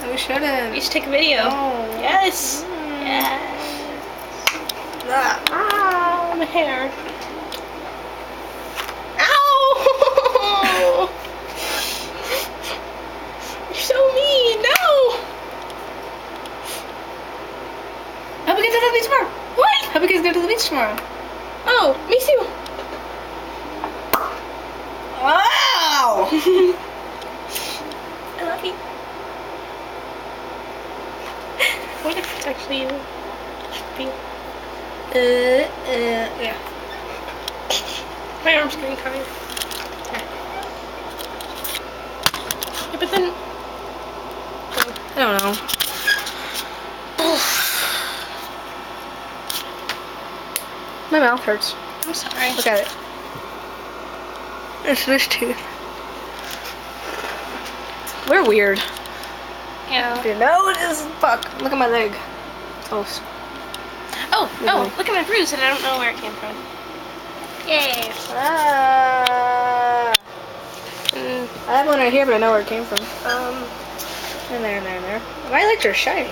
We shouldn't. You should take a video. Oh. Yes. Yes. Ah, my hair. Ow! You're so mean. No. Hope we get to the beach tomorrow. What? Hope we get to go to the beach tomorrow. Oh, me too. Wow! I love you. What if it's actually you? Yeah. My arm's getting tired. Yeah, but then... I don't know. My mouth hurts. I'm sorry. Look at it. It's this tooth. We're weird. Yeah. No, it is. Fuck. Look at my leg. Toast. Oh, look at my bruise and I don't know where it came from. Yay. Ah. I have one right here, but I know where it came from. And there, and there, and there. My legs are shiny.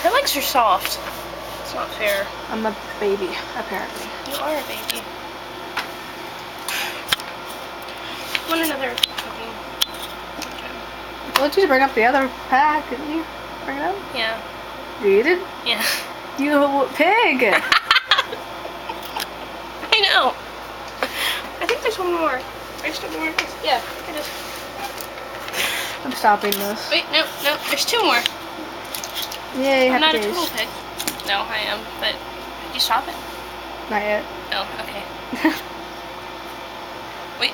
Her legs are soft. It's not fair. I'm a baby, apparently. You are a baby. Want another cooking? Well, you bring up the other pack, didn't you? Bring it up? Yeah. You did? Yeah. You pig! I know. I think there's one more. There's still more. Yeah, it is. I'm stopping this. Wait, no, there's two more. Yay, I'm not happy a days. total pig. No, I am, but did you stop it? Not yet. Oh, okay. Wait.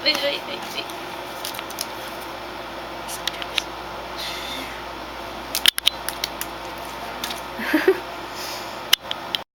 Ha